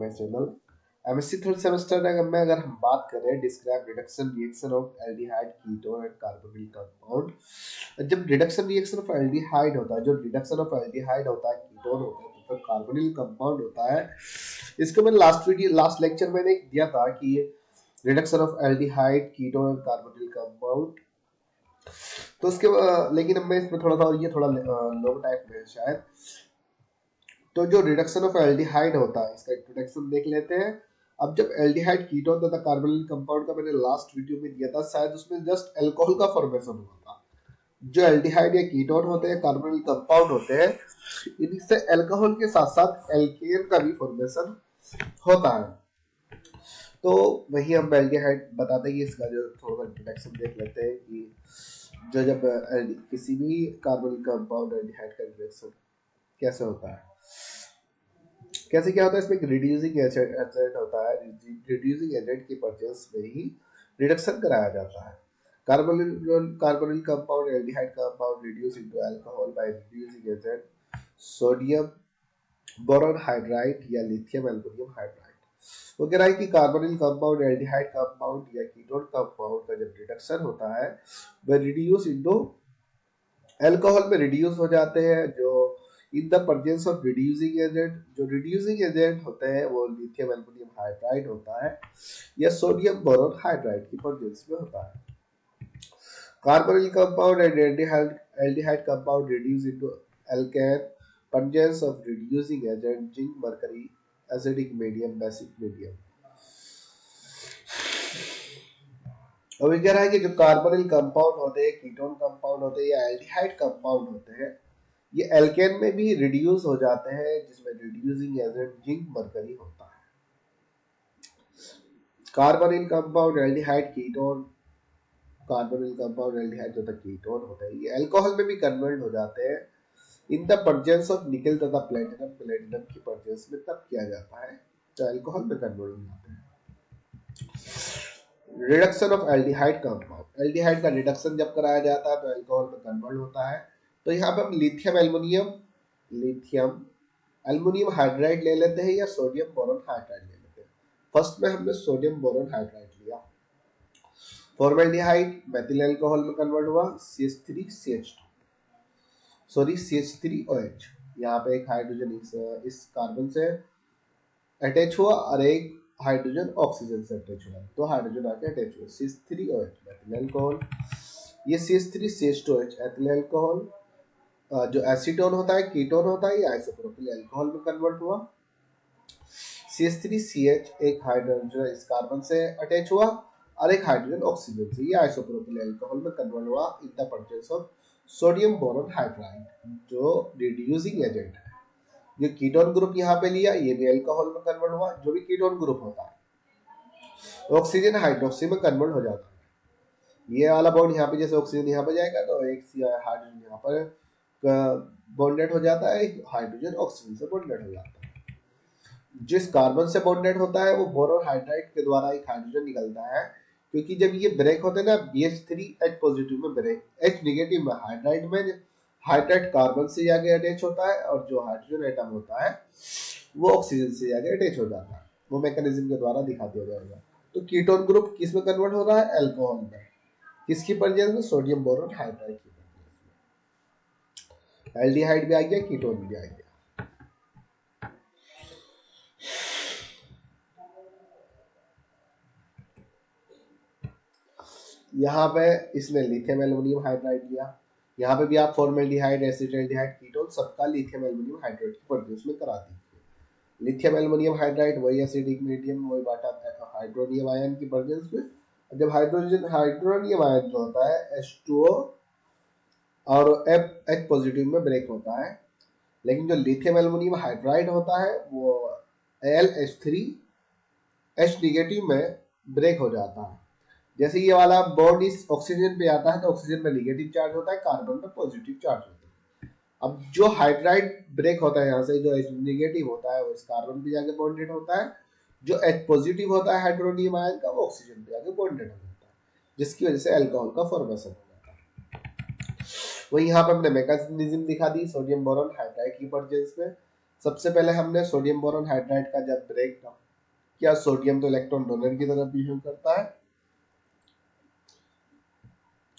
My channel. MSc third semester में अगर हम बात करें describe reduction reaction of aldehyde ketone and carbonyl compound. जब रिडक्शन रिएक्शन ऑफ एल्डिहाइड होता है, जो रिडक्शन ऑफ एल्डिहाइड होता है, कीटोन होता है, तो कार्बोनिल कंपाउंड होता है। इसको मैंने लास्ट लेक्चर में दिया था कि reduction of aldehyde ketone and carbonyl compound. तो उसके लेकिन अब मैं इसमें थोड़ा सा ये थोड़ा लॉन्ग टाइप में शायद। तो जो रिडक्शन ऑफ एल्डिहाइड होता है इसका इंट्रोडक्शन देख लेते हैं। अब जब एल्डिहाइड कीटोन तथा कार्बोनिल कंपाउंड का मैंने लास्ट वीडियो में दिया था, शायद उसमें जस्ट अल्कोहल का फॉर्मेशन हुआ था। जो एल्डिहाइड या कीटोन होते हैं, कार्बोनिल कंपाउंड होते हैं, इनसे अल्कोहल के साथ साथ एल्केन का भी फॉर्मेशन होता है। तो वही हम एल्डिहाइड बताते हैं कि इसका जो थोड़ा सा इंट्रोडक्शन देख लेते हैं कि जो जब किसी भी कार्बोनिल कंपाउंड एल्डिहाइड का रिएक्शन कैसे होता है, कैसे क्या होता है। इसमें एक रिड्यूसिंग एजेंट होता है। रिड्यूसिंग एजेंट की परचेस में ही रिडक्शन कराया जाता है। Carbonyl compound aldehyde compound reduce into alcohol by reducing agent sodium boron hydride या लिथियम एल्युमिनियम हाइड्राइड। वो कह रहा है कि कार्बोनिल कंपाउंड एल्डिहाइड कंपाउंड या कीटोन कंपाउंड का जब रिडक्शन होता है वह रिड्यूस इनटू अल्कोहल में रिड्यूस हो जाते हैं। जो in the presence of reducing agent, जो रिड्यूसिंग एजेंट होते हैं वो लिथियम एल्युमिनियम हाइड्राइड होता है या सोडियम बोरॉन हाइड्राइड की प्रेजेंस में होता है। Carbonyl compound and aldehyde compound reduce into alkane presence of reducing agent zinc mercury acidic medium basic medium. अब ये कह रहा है कि जो कार्बोनिल कंपाउंड होते हैं, कीटोन कंपाउंड होते हैं या एल्डिहाइड कंपाउंड होते हैं, ये एल्केन में भी रिड्यूस हो जाते हैं जिसमें रिड्यूसिंग एजेंट जिंक मरकरी होता है। Carbonyl compound aldehyde ketone, carbonyl compound aldehyde जो कीटोन होते हैं ये अल्कोहल में भी कन्वर्ट हो जाते हैं इन द प्रेजेंस ऑफ निकल तथा प्लेटिनम। प्लेटिनम की प्रेजेंस में तब किया जाता है तो अल्कोहल में कन्वर्ट हो जाते हैं। Reduction of aldehyde compound, aldehyde का रिडक्शन जब कराया जाता है तो अल्कोहल में कन्वर्ट होता है। तो यहाँ पे हम लिथियम एल्युमिनियम हाइड्राइड ले लेते हैं या सोडियम बोरॉन हाइड्राइड ले लेते हैं। फर्स्ट में हमने सोडियम बोरॉन हाइड्राइड लिया। फॉर्मेल्डिहाइड मेथिल अल्कोहल में कन्वर्ट हुआ CH3OH। यहाँ पे एक हाइड्रोजन इस कार्बन से अटैच हुआ और एक हाइड्रोजन ऑक्सीजन से अटैच हुआ, तो हाइड्रोजन आके अटैच हुआ CH3OH मेथिल अल्कोहल। ये CH3CH2OH एथिल अल्कोहल। जो एसीटोन होता है, कीटोन होता है, ये आइसोप्रोपिल अल्कोहल में कन्वर्ट हुआ। CH3CH एक हाइड्रोजन इस कार्बन से अटैच हुआ और एक हाइड्रोजन ऑक्सीजन से, ये आइसोप्रोपिल अल्कोहल में कन्वर्ट हुआ in the presence of sodium boron hydride जो रिड्यूसिंग एजेंट है। जो कीटोन ग्रुप यहाँ पे लिया ये भी अल्कोहल में कन्वर्ट हुआ। जो भी कीटोन ग्रुप होता है ऑक्सीजन हाइड्रोक्सी में कन्वर्ट हो जाता है। ये वाला बॉन्ड यहाँ पे जैसे ऑक्सीजन यहाँ पे जाएगा तो एक हाइड्रोजन यहाँ पर बॉन्डेड हो जाता है, एक हाइड्रोजन ऑक्सीजन से बॉन्डेड हो जाता है। जिस कार्बन से बॉन्डेड होता है वो बोरॉन हाइड्राइड के द्वारा एक हाइड्रोजन निकलता है, क्योंकि जब ये ब्रेक होते हैं ना BH3H पॉजिटिव में ब्रेक, H नेगेटिव में हाइड्राइड कार्बन से जाके अटैच होता है और जो हाइड्रोजन एटम होता है वो ऑक्सीजन से जाके अटैच हो जाता है। वो मैकेनिज्म के द्वारा दिखा दिया जाएगा। तो कीटोन ग्रुप किस में कन्वर्ट हो रहा है? अल्कोहल में। किसकी प्रेजेंस में? सोडियम बोरॉन हाइड्राइड की प्रेजेंस में। एल्डिहाइड भी आ गया, कीटोन भी आ गया। यहाँ पे इसने लिथियम एल्युमिनियम हाइड्राइड लिया। यहाँ पे भी आप फॉर्मेल्डिहाइड, एसिटाल्डिहाइड, कीटोन सबका लिथियम एल्युमिनियम हाइड्राइड की प्रोड्यूस में करा दीजिए। लिथियम एल्युमिनियम हाइड्राइड वही एसिडिक मीडियम, वही बाटा हाइड्रोनियम आयन की प्रेजेंस में। जब हाइड्रोनियम आयन जो होता है H2O और H पॉजिटिव में ब्रेक होता है, लेकिन जो लिथियम एल्युमिनियम हाइड्राइड होता है वो LH3H नेगेटिव में ब्रेक हो जाता है। जैसे ये वाला बॉन्ड इस ऑक्सीजन पे आता है तो ऑक्सीजन में नेगेटिव चार्ज होता है, कार्बन में पॉजिटिव चार्ज होता है। अब जो हाइड्राइड ब्रेक होता है यहाँ से, जो H नेगेटिव होता है वो इस कार्बन पे जाके बॉन्डेड होता है। जो H पॉजिटिव होता है हाइड्रोनियम आयन का, वो ऑक्सीजन पे जाके बॉन्डेड हो जाता है, जिसकी वजह से अल्कोहल का फॉर्मेशन हो जाता है। वही यहाँ पे हमने मैकेनिज्म दिखा दी सोडियम बोरॉन हाइड्राइड की प्रेजेंस में। सबसे पहले हमने सोडियम बोरॉन हाइड्राइड का जब ब्रेक किया, सोडियम तो इलेक्ट्रॉन डोनर की तरफ बिहेव करता है,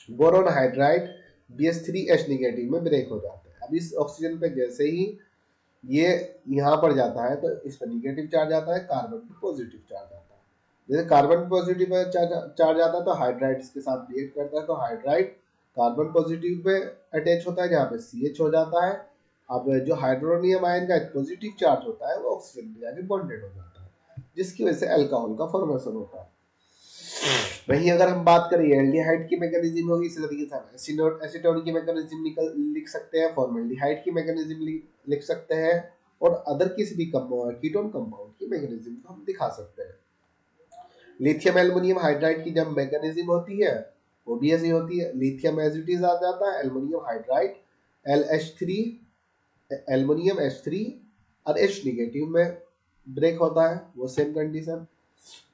बोरॉन हाइड्राइड BH3H नेगेटिव में ब्रेक हो जाता है। अब इस ऑक्सीजन पे जैसे ही ये यहाँ पर जाता है तो इस पर निगेटिव चार्ज आता है, कार्बन पे पॉजिटिव चार्ज आता है। जैसे कार्बन पॉजिटिव चार्ज आता है तो हाइड्राइड इसके साथ रिएक्ट करता है, तो hydride carbon positive pay attach होता है जहाँ पे CH हो जाता है। अब जो हाइड्रोनियम आयन का पॉजिटिव चार्ज होता है वो ऑक्सीजन पे जाके बॉन्डेड हो जाता है, जिसकी वजह से अल्कोहल का फॉर्मेशन होता है। वहीं अगर हम बात करें एल्डिहाइड की मैकेनिज्म होगी, इसी तरीके से हम एसीटोन की मैकेनिज्म लिख सकते हैं, फॉर्मल्डिहाइड की मैकेनिज्म लिख सकते हैं, और अदर किसी भी कीटोन कंपाउंड की मैकेनिज्म को हम दिखा सकते हैं। लिथियम एल्युमिनियम हाइड्राइड की जब मैकेनिज्म होती है वो भी ऐसी होती है, लिथियम एज इट इज आ जाता है, aluminium hydride LH3 aluminium H3 और H नेगेटिव में ब्रेक होता है, वो सेम कंडीशन।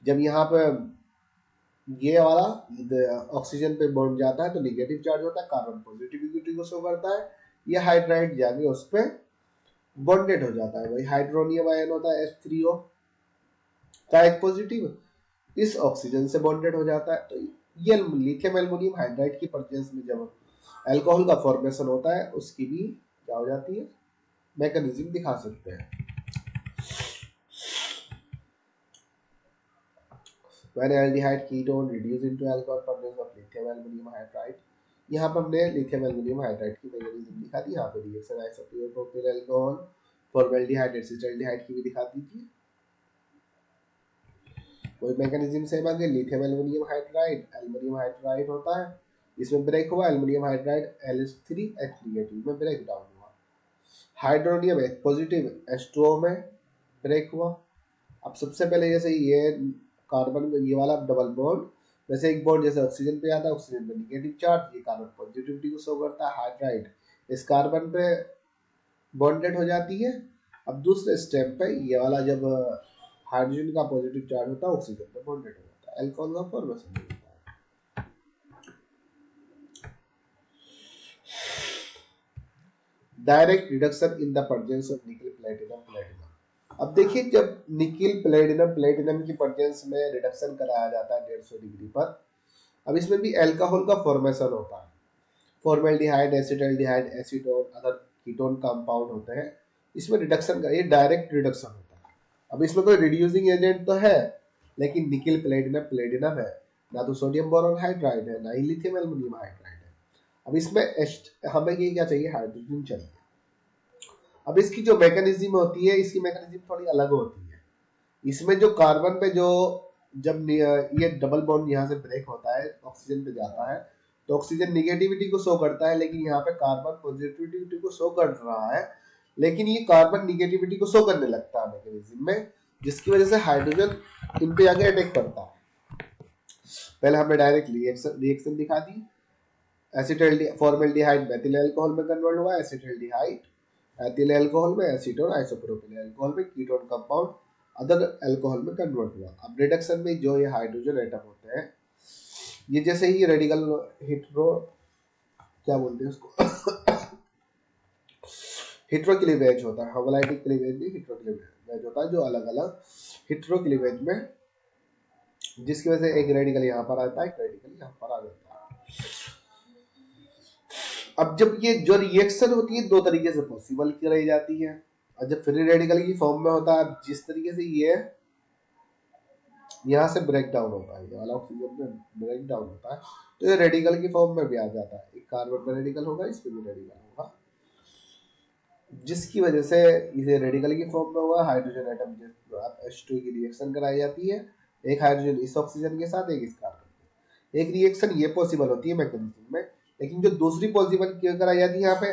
जब यहाँ पे ये वाला ऑक्सीजन पे बॉन्ड जाता है तो निगेटिव चार्ज होता है, कार्बन पॉजिटिविटी को शो करता है, ये हाइड्राइड जाके उस पे बॉन्डेड हो जाता है। वही हाइड्रोनियम आयन होता है H3O का एक पॉजिटिव, इस ऑक्सीजन से बॉन्डेड हो जाता है। तो ये लिथियम एल्युमिनियम हाइड्राइड की प्रेजेंस में जब अल्कोहल का फॉर्मेशन होता है उसकी भी क्या हो जाती है, मैकेनिज्म दिखा सकते हैं। When aldehyde ketone reduce into alcohol presence of lithium aluminum hydride, यहाँ पर हमने लिथियम एल्युमिनियम हाइड्राइड की मैकेनिज्म दिखा दी, यहाँ पे reaction isopropyl propyl alcohol formaldehyde acetaldehyde की भी दिखा दीजिए। कोई मैकेनिज्म सेम आगे, लिथियम एल्युमिनियम हाइड्राइड होता है, इसमें ब्रेक हुआ, एल्युमिनियम हाइड्राइड LH3H नेगेटिव में ब्रेक डाउन हुआ, हाइड्रोनियम H पॉजिटिव H2O में ब्रेक हुआ। अब सबसे पहले जैसे ये कार्बन ये वाला डबल बॉन्ड, वैसे एक बॉन्ड जैसे ऑक्सीजन पे आता है, ऑक्सीजन पे निगेटिव चार्ज, ये कार्बन पॉजिटिविटी को शो करता है, हाइड्राइड इस कार्बन पे बॉन्डेड हो जाती है। अब दूसरे स्टेप पे ये वाला जब हाइड्रोजन का पॉजिटिव चार्ज होता है ऑक्सीजन पे बॉन्डेड हो जाता है, अल्कोहल का फॉर्मेशन होता है। Direct reduction in the presence of निकल प्लेटिनम। अब देखिए जब निकिल प्लेटिनम की प्रेजेंस में रिडक्शन कराया जाता है 150 डिग्री पर, अब इसमें भी अल्कोहल का फॉर्मेशन होता है, formaldehyde acetaldehyde acetone other ketone compound होते हैं, इसमें रिडक्शन का ये डायरेक्ट रिडक्शन होता है। अब इसमें कोई रिड्यूसिंग एजेंट तो है, लेकिन निकिल प्लेटिनम है, ना तो सोडियम बोरॉन हाइड्राइड है, ना ही लिथियम एल्युमिनियम हाइड्राइड है। अब इसमें हमें ये क्या चाहिए, हाइड्रोजन चाहिए। अब इसकी जो मैकेनिज्म होती है, इसकी मैकेनिज्म थोड़ी अलग होती है। इसमें जो कार्बन पे जो जब ये डबल बॉन्ड यहाँ से ब्रेक होता है ऑक्सीजन पे जाता है तो ऑक्सीजन निगेटिविटी को शो करता है, लेकिन यहाँ पे कार्बन पॉजिटिविटी को शो कर रहा है, लेकिन ये कार्बन निगेटिविटी को शो करने लगता है मैकेनिज्म में, जिसकी वजह से हाइड्रोजन इन पे जाके अटैक करता है। पहले हमने डायरेक्ट रिएक्शन दिखा दी, फॉर्मल्डिहाइड मेथिल अल्कोहल में कन्वर्ट हुआ, एसिटाल्डिहाइड एथिल अल्कोहल में, एसीटोन आइसोप्रोपिल अल्कोहल में, कीटोन कंपाउंड अदर अल्कोहल में कन्वर्ट हुआ। अब रिडक्शन में जो ये हाइड्रोजन एटम होते हैं, ये जैसे ही रेडिकल हिट्रो क्या बोलते हैं उसको हिट्रो क्लीवेज होता है, होमोलाइटिक क्लीवेज नहीं, हिट्रो क्लीवेज होता है, जो अलग अलग हिट्रो क्लीवेज में, जिसकी वजह से एक रेडिकल यहाँ पर आता है, एक रेडिकल यहाँ पर आ जाता है। अब जब ये जो रिएक्शन होती है दो तरीके से पॉसिबल कराई जाती है, और जब फ्री रेडिकल की फॉर्म में होता है, जिस तरीके से ये यहाँ से ब्रेक डाउन होता है, ये वाला ऑक्सीजन में ब्रेक डाउन होता है, तो ये रेडिकल की फॉर्म में भी आ जाता है, एक कार्बन में रेडिकल होगा, इस पे भी रेडिकल होगा, जिसकी वजह से इसे रेडिकल की फॉर्म में हुआ। हाइड्रोजन एटम H2 की रिएक्शन कराई जाती है, एक हाइड्रोजन इस ऑक्सीजन के साथ, एक इस कार्बन, एक रिएक्शन ये पॉसिबल होती है मैकेनिज्म में। लेकिन जो दूसरी पॉसिबल क्यों कराई जाती है, यहाँ पे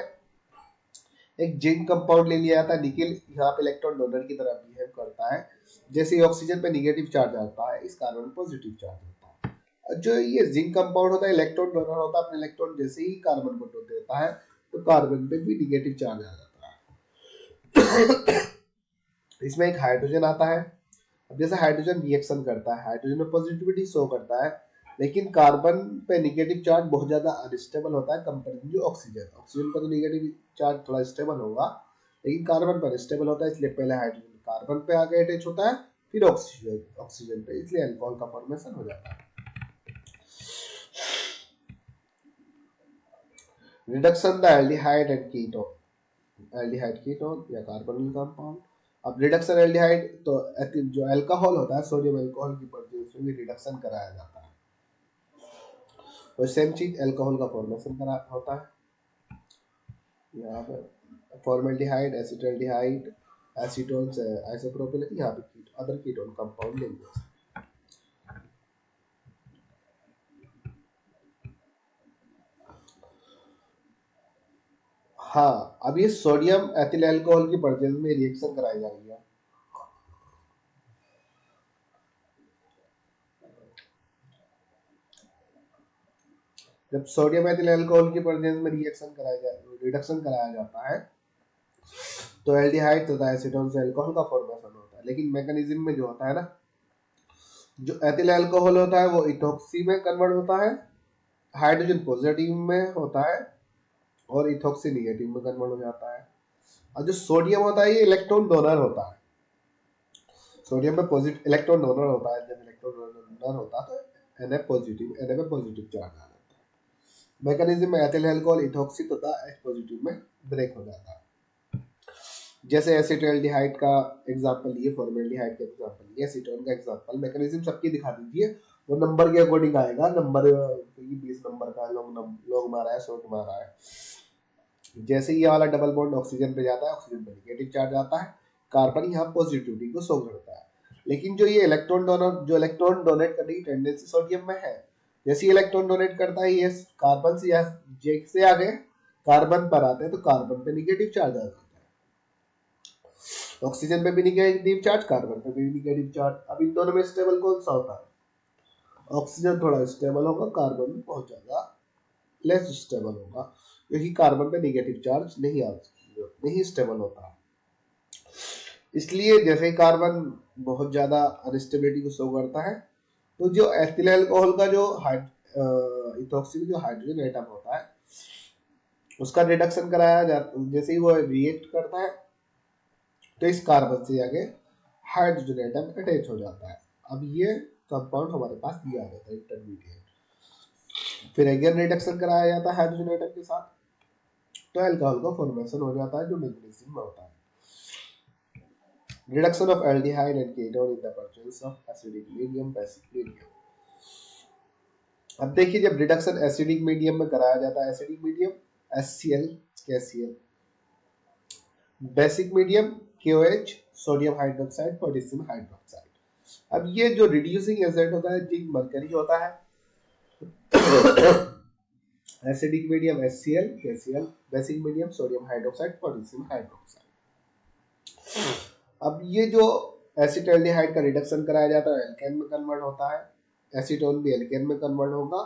एक जिंक कंपाउंड ले लिया जाता है, निकिल यहाँ पे इलेक्ट्रॉन डोनर की तरह बिहेव करता है, जैसे ऑक्सीजन पे निगेटिव चार्ज आता है, इस कार्बन पॉजिटिव चार्ज होता है। जो ये जिंक कंपाउंड होता है, इलेक्ट्रॉन डोनर होता है, अपने इलेक्ट्रॉन जैसे ही कार्बन को देता है तो कार्बन पे भी निगेटिव चार्ज आ जाता है। इसमें एक हाइड्रोजन आता है। अब जैसे हाइड्रोजन रिएक्शन करता है, हाइड्रोजन में पॉजिटिविटी शो करता है, लेकिन कार्बन पे निगेटिव चार्ज बहुत ज्यादा अनस्टेबल होता है कंपेयर टू ऑक्सीजन। ऑक्सीजन का तो निगेटिव चार्ज थोड़ा स्टेबल होगा, लेकिन कार्बन पर स्टेबल होता है, इसलिए पहले हाइड्रोजन कार्बन पे आके अटैच होता है, फिर ऑक्सीजन पे, इसलिए अल्कोहल का फॉर्मेशन हो जाता है। Reduction the aldehyde and ketone, aldehyde ketone या कार्बोनिल कंपाउंड। अब रिडक्शन एल्डिहाइड तो जो अल्कोहल होता है, सोडियम अल्कोहल की प्रेजेंस में भी रिडक्शन कराया जाता है, और सेम चीज अल्कोहल का फॉर्मेशन करा होता है। यहाँ पे फॉर्मेल्डिहाइड, एसिटल्डिहाइड, एसीटोन्स, आइसोप्रोपिलीन, यहाँ पे अदर कीटोन कंपाउंड लेंगे। हाँ, अब ये सोडियम एथिल अल्कोहल की प्रेजेंस में रिएक्शन कराई जाएगी। जब सोडियम एथिल अल्कोहल की प्रेजेंस में रिडक्शन कराया जाता है, तो एल्डिहाइड तथा एसीटोन से अल्कोहल का फॉर्मेशन होता है। लेकिन मैकेनिज्म में जो होता है ना, जो एथिल अल्कोहल होता है वो इथॉक्सी में कन्वर्ट होता है, हाइड्रोजन पॉजिटिव में होता है, और इथॉक्सी निगेटिव में कन्वर्ट हो जाता है। और जो सोडियम होता है ये इलेक्ट्रॉन डोनर होता है, सोडियम में पॉजिटिव इलेक्ट्रॉन डोनर होता है। जब इलेक्ट्रॉन डोनर होता है तो Na पॉजिटिव, Na में पॉजिटिव चार्ज आ जाता है। मैकेनिज्म में एथिल अल्कोहल इथॉक्सी तथा H पॉजिटिव में ब्रेक हो जाता है। जैसे एसिटाल्डिहाइड का एग्जांपल लिए, फॉर्मेल्डिहाइड का एग्जांपल लिए, एसीटोन का एग्जांपल। मैकेनिज्म सबकी दिखा दीजिए, वो नंबर के अकॉर्डिंग आएगा। नंबर 20 नंबर का लॉन्ग मारा है, शॉर्ट मारा है। जैसे ये वाला डबल बॉन्ड ऑक्सीजन पे जाता है, ऑक्सीजन पे नेगेटिव चार्ज आता है, कार्बन यहाँ पॉजिटिविटी को शो करता है। लेकिन जो ये इलेक्ट्रॉन डोनर, जो इलेक्ट्रॉन डोनेट करने की टेंडेंसी सोडियम में है, जैसे इलेक्ट्रॉन डोनेट करता है ये कार्बन से या जे से आगे कार्बन पर आते हैं, तो कार्बन पे निगेटिव चार्ज आता है, ऑक्सीजन पे भी निगेटिव चार्ज, कार्बन पे भी निगेटिव चार्ज। अब इन दोनों में स्टेबल कौन सा होता है? ऑक्सीजन थोड़ा स्टेबल होगा, कार्बन बहुत ज्यादा लेस स्टेबल होगा, क्योंकि कार्बन पे निगेटिव चार्ज नहीं स्टेबल होता। इसलिए जैसे ही कार्बन बहुत ज्यादा अनस्टेबिलिटी को शो करता है, तो जो एथिल अल्कोहल का जो इथॉक्सी में जो हाइड्रोजन एटम होता है उसका रिडक्शन कराया जाता, जैसे ही वो रिएक्ट करता है तो इस कार्बन से आगे हाइड्रोजन एटम अटैच हो जाता है। अब ये कंपाउंड हमारे पास ये आ जाता है इंटरमीडिएट। फिर अगेन रिडक्शन कराया जाता है हाइड्रोजन एटम के साथ, तो अल्कोहल का फॉर्मेशन हो जाता है, जो मैग्नीशियम में होता है। Reduction of aldehyde and ketone in the presence of acidic medium, basic medium. अब देखिए, जब रिडक्शन एसिडिक मीडियम में कराया जाता है, acidic medium HCl, KCl, basic medium KOH, sodium hydroxide, potassium hydroxide. अब ये जो रिड्यूसिंग एजेंट होता है, जिंक मरकरी होता है। Acidic medium HCl, KCl, basic medium sodium hydroxide, potassium hydroxide. अब ये जो एसिटाल्डिहाइड का रिडक्शन कराया जाता है, एल्केन में कन्वर्ट होता है, एसीटोन भी एल्केन में कन्वर्ट होगा,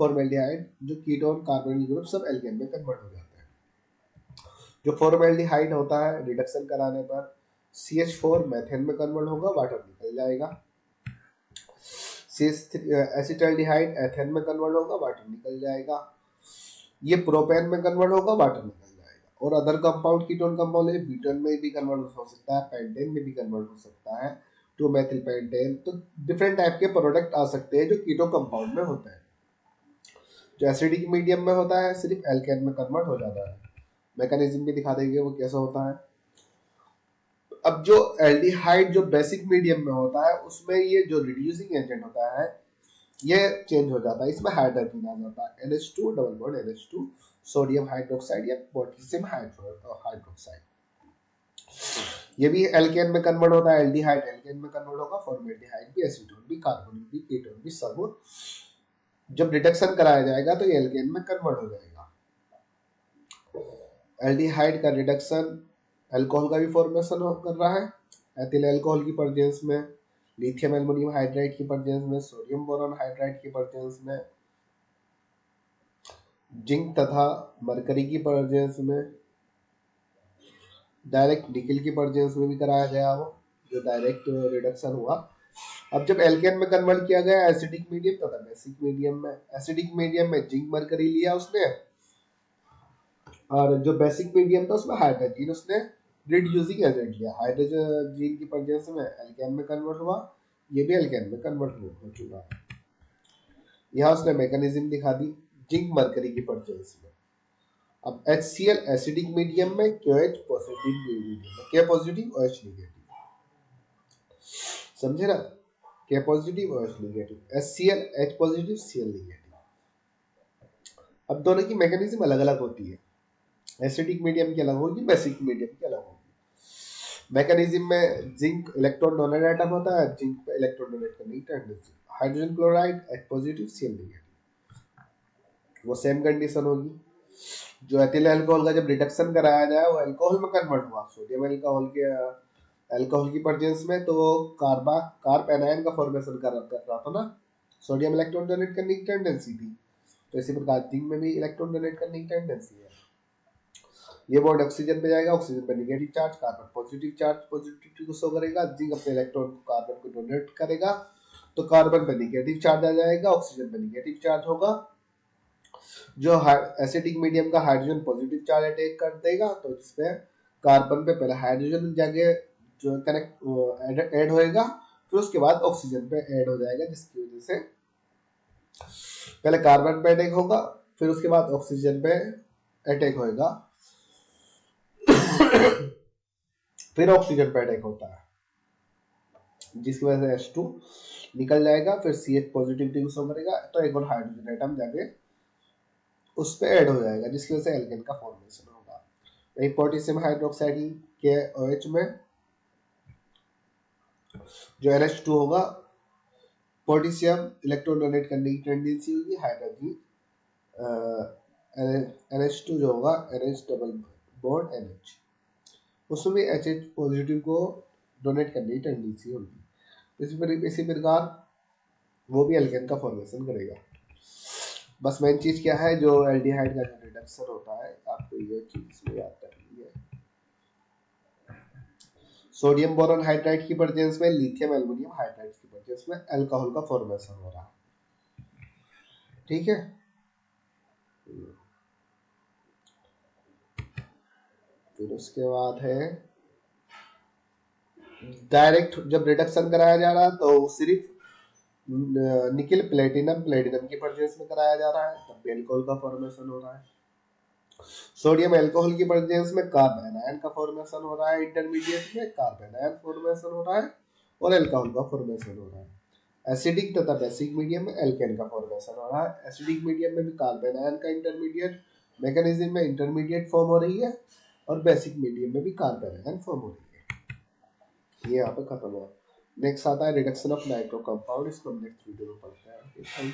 फॉर्मेल्डिहाइड जो कीटोन कार्बोनिल ग्रुप सब एल्केन में कन्वर्ट हो जाते हैं। जो फॉर्मेल्डिहाइड होता है रिडक्शन कराने पर CH4 मेथेन में कन्वर्ट होगा, वाटर निकल जाएगा। एसिटाल्डिहाइड एथेन में कन्वर्ट होगा, वाटर निकल जाएगा। ये प्रोपेन में कन्वर्ट होगा, वाटर निकल जाएगा। और अदर कंपाउंड कीटोन कंपाउंड है, ब्यूटेन में भी कन्वर्ट हो सकता है, पेंटेन में भी कन्वर्ट हो सकता है, 2 मेथिल पेंटेन। तो डिफरेंट टाइप के प्रोडक्ट आ सकते हैं जो कीटो कंपाउंड में होते हैं। जो एसिडिक मीडियम में होता है सिर्फ एल्केन में कन्वर्ट हो जाता है। मैकेनिज्म भी दिखा देंगे वो कैसा होता है। अब जो एल्डिहाइड जो बेसिक मीडियम में होता है, उसमें ये जो रिड्यूसिंग एजेंट होता है ये चेंज हो जाता है, इसमें हाइड्रोजन आ जाता है, NH2 double bond NH2, sodium hydroxide या पोटेशियम हाइड्रोक्साइड। ये भी एल्केन में कन्वर्ट होता है, एल्डिहाइड एल्केन में कन्वर्ट होगा, फॉर्मेल्डिहाइड भी, एसीटोन भी, कार्बोनिल भी, कीटोन भी, सब जब रिडक्शन कराया जाएगा तो ये एल्केन में कन्वर्ट हो जाएगा। एल्डिहाइड का रिडक्शन अल्कोहल का भी फॉर्मेशन कर रहा है, एथिल अल्कोहल की प्रेजेंस में, लिथियम एल्युमिनियम हाइड्राइड की प्रेजेंस में, सोडियम बोरॉन हाइड्राइड की प्रेजेंस में, जिंक तथा मरकरी की प्रेजेंस में, डायरेक्ट निकल की प्रेजेंस में भी कराया गया वो, जो डायरेक्ट रिडक्शन हुआ। अब जब एल्केन में कन्वर्ट किया गया एसिडिक मीडियम तथा बेसिक मीडियम में, एसिडिक मीडियम में जिंक मरकरी लिया उसने, और जो बेसिक मीडियम था उसमें हाइड्रोजन उसने रिड्यूसिंग एजेंट लिया, हाइड्रोजन की प्रेजेंस में एल्केन में कन्वर्ट हुआ, ये भी एल्केन में कन्वर्ट हो चुका। यहाँ उसने मैकेनिज्म दिखा दी जिंक मरकरी की प्रेजेंस में। अब HCl एसिडिक मीडियम में, KOH पॉजिटिव मीडियम में, K पॉजिटिव OH नेगेटिव, समझे ना, K positive OH negative, HCl H positive Cl negative. अब दोनों की मैकेनिज्म अलग अलग होती है, एसिडिक मीडियम की अलग होगी, बेसिक मीडियम की अलग होगी। मैकेनिज्म में जिंक इलेक्ट्रॉन डोनेट एटम होता है, जिंक पे इलेक्ट्रॉन डोनेट करने की tendency, hydrogen chloride H positive Cl negative, वो सेम कंडीशन होगी। जो एथिल अल्कोहल का जब रिडक्शन कराया जाए वो अल्कोहल में कन्वर्ट हुआ, सोडियम अल्कोहल की प्रेजेंस में, तो वो कार्ब एनायन का फॉर्मेशन कर रहा था ना, सोडियम इलेक्ट्रॉन डोनेट करने की टेंडेंसी थी, तो इसी प्रकार जिंक में भी इलेक्ट्रॉन डोनेट करने की टेंडेंसी है। ये बॉन्ड ऑक्सीजन पे जाएगा, ऑक्सीजन पे negative charge, carbon positive charge positivity को शो करेगा, जिंक अपने इलेक्ट्रॉन को कार्बन को डोनेट करेगा, तो कार्बन पे नेगेटिव चार्ज आ जाएगा, ऑक्सीजन पे नेगेटिव चार्ज होगा। जो एसिडिक मीडियम का हाइड्रोजन पॉजिटिव चार्ज अटैक कर देगा, तो इसमें कार्बन पे पहले हाइड्रोजन जगह जो कनेक्ट ऐड होएगा, फिर उसके बाद ऑक्सीजन पे ऐड हो जाएगा, जिसकी वजह से पहले कार्बन पे अटैक होगा, फिर उसके बाद ऑक्सीजन पे अटैक होएगा, फिर ऑक्सीजन पे अटैक होता है, जिसकी वजह से H2 निकल जाएगा, फिर CH पॉजिटिविटी को शो करेगा, तो एक और हाइड्रोजन एटम जाके उस पे ऐड हो जाएगा, जिसकी वजह से एल्केन का फॉर्मेशन होगा। वही पोटेशियम हाइड्रोक्साइड के OH में जो NH2 होगा, पोटेशियम इलेक्ट्रॉन डोनेट करने की टेंडेंसी होगी, हाइड्रोजन NH2 जो होगा NH डबल बॉन्ड NH, उसमें भी HH पॉजिटिव को डोनेट करने की टेंडेंसी होगी। इसी प्रकार वो भी एल्केन का फॉर्मेशन करेगा। बस मेन चीज क्या है, जो एल्डिहाइड का रिडक्शन होता है, आपको ये चीज इसमें याद रखनी है। सोडियम बोरॉन हाइड्राइड की प्रेजेंस में, लिथियम एल्युमिनियम हाइड्राइड की प्रेजेंस में अल्कोहल का फॉर्मेशन हो रहा है, ठीक है। फिर उसके बाद है डायरेक्ट, जब रिडक्शन कराया जा रहा है तो सिर्फ निकिल प्लेटिनम की प्रेजेंस में कराया जा रहा है, तब भी अल्कोहल का फॉर्मेशन हो रहा है। सोडियम अल्कोहल की प्रेजेंस में कार्ब एनायन का फॉर्मेशन हो रहा है, इंटरमीडिएट में कार्ब एनायन फॉर्मेशन हो रहा है, और अल्कोहल का फॉर्मेशन हो रहा है। एसिडिक तथा बेसिक मीडियम में एल्केन का फॉर्मेशन हो रहा है, एसिडिक मीडियम में भी कार्ब एनायन का इंटरमीडिएट मैकेनिज्म में इंटरमीडिएट फॉर्म हो रही है, और बेसिक मीडियम में भी कार्ब एनायन फॉर्म हो रही है। ये यहाँ पे खत्म हुआ। नेक्स्ट आता है रिडक्शन ऑफ नाइट्रो कंपाउंड, इसको हम नेक्स्ट वीडियो में पढ़ते हैं।